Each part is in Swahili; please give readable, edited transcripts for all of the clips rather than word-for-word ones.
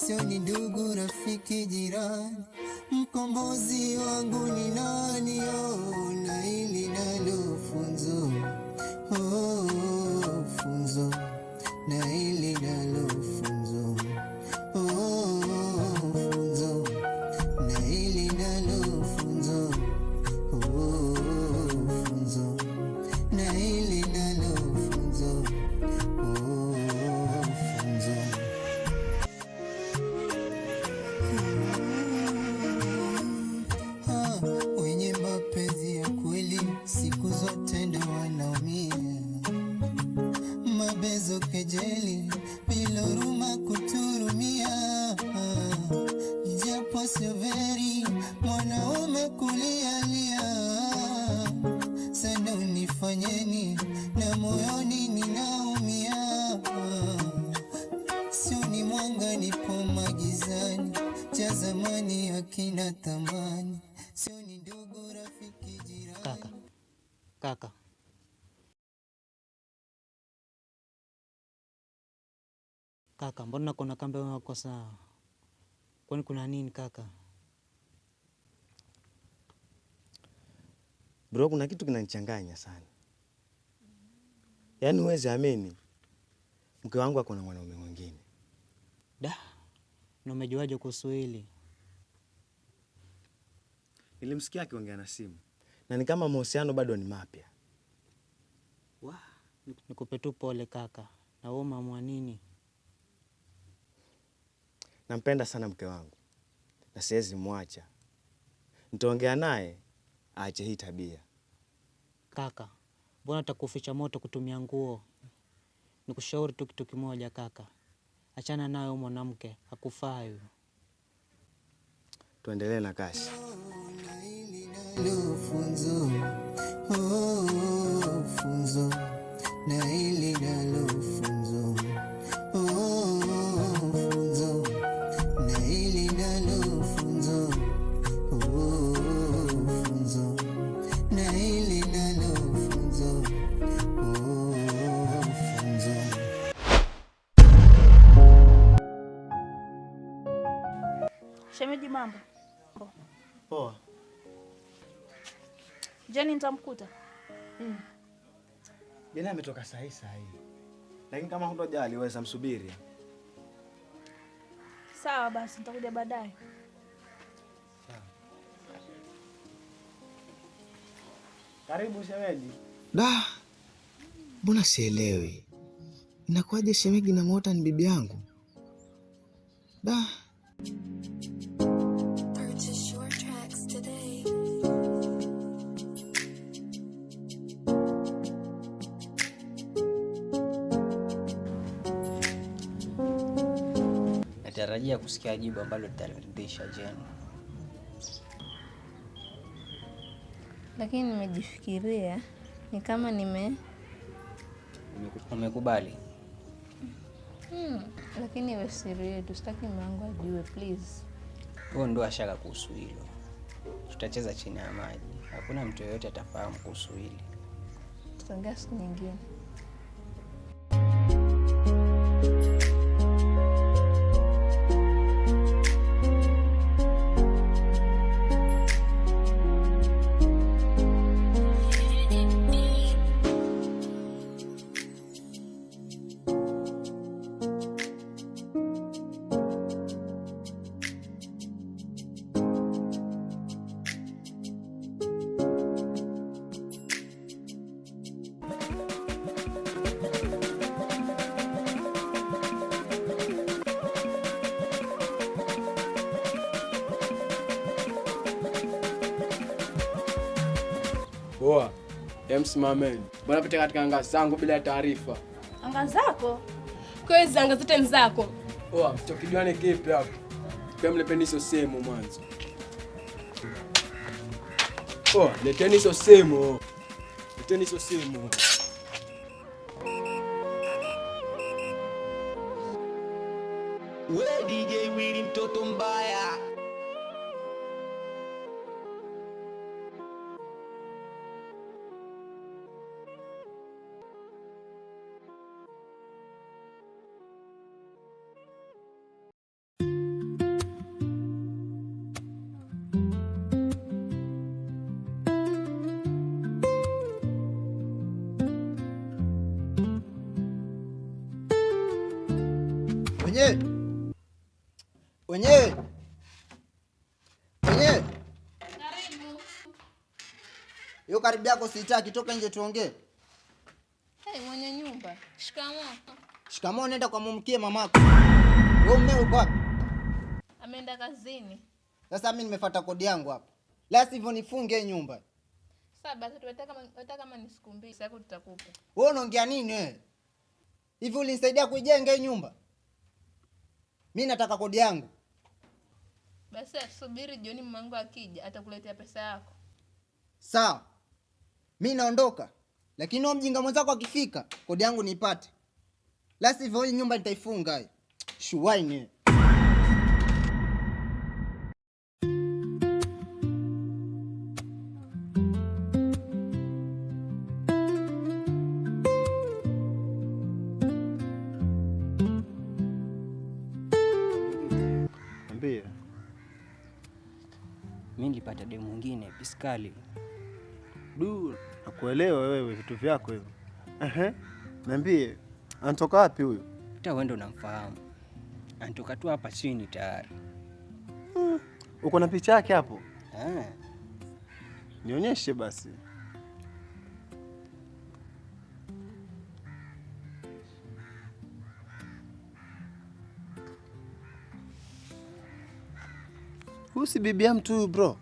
sio ni ndugu, rafiki, jirani. Mkombozi wangu ni nani? Oh, na hili nalo funzo, oh, funzo, na hili nalo funzo, oh, funzo, na hili nalo funzo, oh, funzo, na hili nalo funzo, oh, funzo. Wenye mapenzi ya kweli siku zote ndo wanaumia. Mabezo, kejeli, bila huruma kuturumia. Japo sio veri mwanaume kulialia. Sana unifanyeni na moyoni ninaumia. Sio ni mwanga, nipo magizani, cha zamani hakina thamani. Sio ni ndugu, rafiki, jirani. Kaka. Kaka, mbona kuna kambe wako sawa? Kwani kuna nini kaka? Bro, kuna kitu kinanichanganya sana. Yaani huwezi amini, mke wangu ako na mwanaume mwingine. Da, na umejuaje kuhusu hili? Nilimsikia akiongea na simu. Na ni kama mahusiano bado ni mapya. Nikupe tu pole kaka. Na wewe umeamua nini? Nampenda sana mke wangu. Na siwezi muacha. Nitaongea naye aache hii tabia. Kaka, mbona utakuficha moto kutumia nguo? Nikushauri tu kitu kimoja kaka. Achana naye huyo mwanamke, hakufai. Tuendelee na kazi. Funzo, oh, funzo, na hili nalo funzo, oh, funzo, na hili nalo funzo, oh, funzo, na hili nalo funzo, oh, funzo. Shemeji, mambo? Poa. Jeni nitamkuta? Jeni ametoka sahi. Lakini kama hutojali waweza msubiri. Sawa basi, nitakuja baadaye. Sawa. Karibu shemeji. Da, mbona sielewi? Inakuwaje shemeji na Mota ni bibi yangu? Da. Natarajia kusikia jibu ambalo litaridhisha Jeni. Lakini nimejifikiria ni kama Umekubali? Lakini iwe siri yetu, sitaki mwanangu ajue, please. Huo ndo ashaka kuhusu hilo. Tutacheza chini ya maji. Hakuna mtu yeyote atafahamu kuhusu hili. Tutaongea siku nyingine. Poa. Msimameni. Mbona pita katika anga zangu bila taarifa? Anga zako? Kwa hizo anga zote ni zako? Poa, mchokijwane kipi hapo? Kwa mlepeni hizo sehemu mwanzo. Poa, leteni hizo sehemu. Leteni hizo sehemu. We DJ Willy mtoto mbaya. Wenyewe. Wenyewe. Wenyewe. Karibu. Hiyo karibu yako sitaki, toka nje tuongee. Hey, mwenye nyumba. Shikamoo. Shikamoo, nenda kwa mumkie mamako. Wewe mmeo uko wapi? Ameenda kazini. Sasa mimi nimefuata kodi yangu hapa. La sivyo nifunge nyumba. Sasa basi tunataka kama ni siku 2 sasa tutakupa. Wewe unaongea nini wewe? Hivi ulinisaidia kuijenga hii nyumba? Mimi nataka kodi yangu. Basi subiri jioni mmangu akija atakuletea pesa yako. Sawa. Mimi naondoka. Lakini huyo mjinga mwenzako akifika, kodi yangu niipate. La sivyo hii nyumba nitaifunga hii. Shuwaini. Niambie. Mimi nilipata demu mwingine piskali. Nakuelewa wewe vitu vyako hivyo. Niambie, anatoka wapi huyu? Hata wewe ndo unamfahamu. Anatoka tu hapa chini tayari. Uko na picha yake hapo? Ah. Nionyeshe basi. Huyu si bibi ya mtu huyu bro.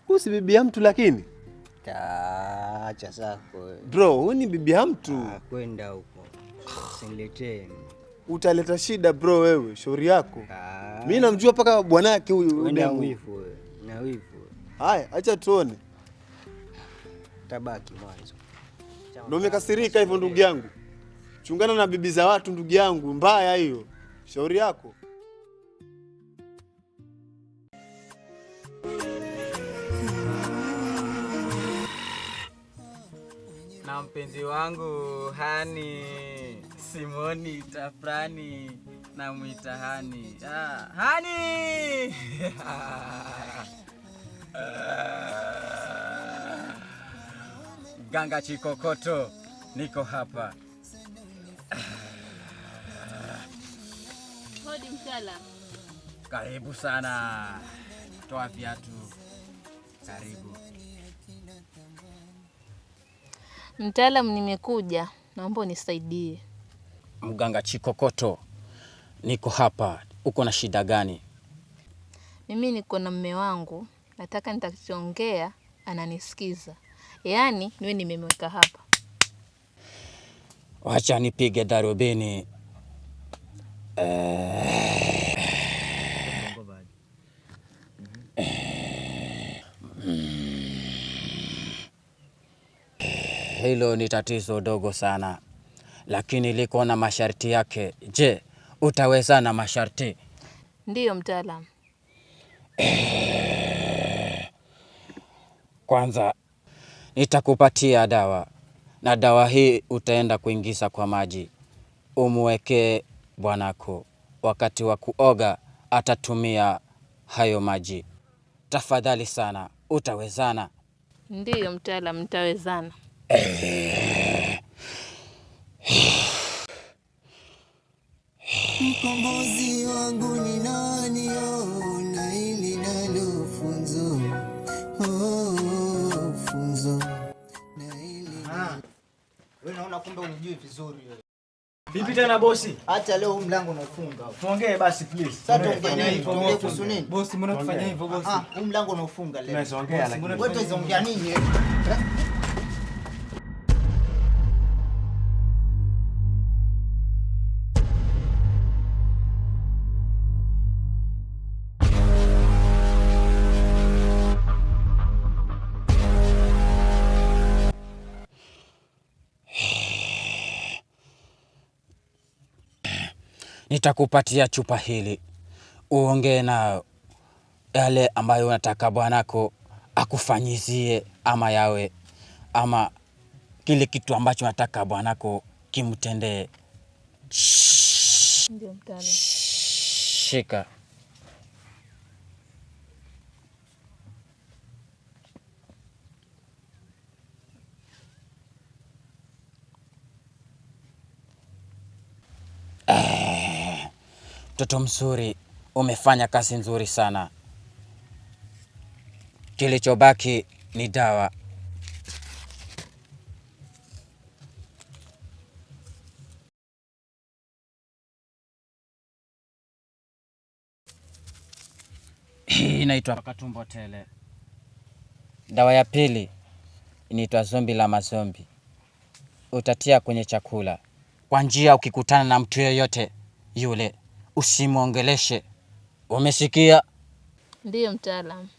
Huyu si bibi ya mtu lakini. Acha zako. Bro, huyu ni bibi ya mtu. Kwenda huko. Usiniletee. Utaleta shida bro wewe, shauri yako. Mimi namjua paka bwana yake huyu. Na wifu wewe. Na wifu. Haya, acha tuone. Tabaki mwanzo. Ndio umekasirika hivyo ndugu yangu. Chungana na bibi za watu ndugu yangu, mbaya hiyo. Shauri yako. Na mpenzi wangu Hani Simoni Tafrani na mwita Hani. Hani! Ganga Chikokoto, niko hapa. Hodi mtala. Karibu sana. Toa viatu. Karibu. Mtaalamu, nimekuja. Naomba unisaidie. Mganga Chikokoto, niko hapa. Uko na shida gani? Mimi niko na mume wangu. Nataka nitakiongea ananisikiza. Yaani niwe nimemweka hapa. Wacha nipige darubini. Hilo ni tatizo dogo sana, lakini liko na masharti yake. Je, utaweza na masharti? Ndiyo mtaalamu. Kwanza nitakupatia dawa, na dawa hii utaenda kuingiza kwa maji, umwekee bwanako. Wakati wa kuoga atatumia hayo maji. Tafadhali sana, utawezana? Ndiyo mtaalamu, nitawezana. Mkombozi wangu ni nani? Na hili nalo funzo. Funzo. Na hili Wewe naona kumbe unijui vizuri wewe. Vipi tena bosi? Acha leo huu mlango unafunga. Tuongee basi please. Sasa tuongee nini? Tuongee kuhusu nini? Bosi, mbona tufanya hivyo bosi? Huu mlango unafunga leo. Tunaweza ongea lakini. Wewe tuongea nini? Nitakupatia chupa hili, uongee na yale ambayo unataka bwanako akufanyizie, ama yawe ama kile kitu ambacho unataka bwanako kimtendee. Ndio mtaalamu. Shika. Mtoto mzuri, umefanya kazi nzuri sana. Kilichobaki ni dawa. Hii inaitwa katumbo tele. Dawa ya pili inaitwa zombi la mazombi. Utatia kwenye chakula. Kwa njia, ukikutana na mtu yeyote yule usimwongeleshe. Umesikia? Ndiyo mtaalamu.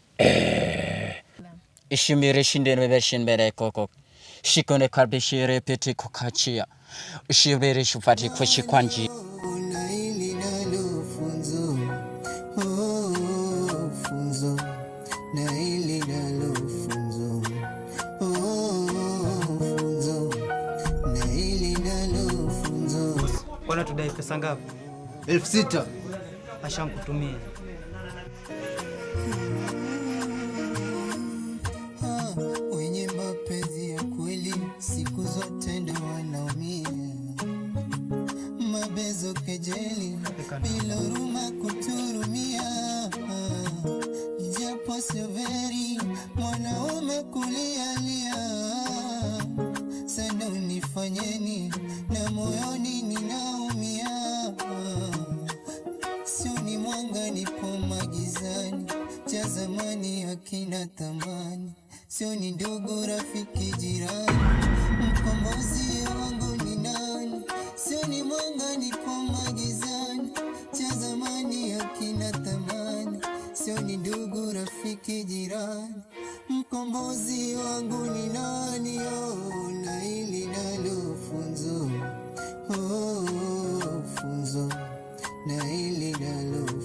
Ishimire shinde mbele mbele koko. Shikone karbishire pete kokachia. Ushibere shufati kwa shikwanji. Wala tudai pesa ngapi? 6,000. Ashamkutumia. Wenye mapenzi ya kweli siku zote ndo wanaumia. Mabezo, kejeli, bila huruma kuturumia. Japo sio veri, mwanaume kulialia. Sana unifanyeni na moyoni ninaumia. Sio ni mwanga, nipo magizani, cha zamani hakina thamani. Sio ni ndugu, rafiki, jirani, mkombozi wangu ni nani? Sio ni mwanga, nipo magizani, cha zamani hakina thamani. Sio ni ndugu, rafiki, jirani, mkombozi wangu ni nani? Oh, na hili nalo funzo, oh, funzo, na hili nalo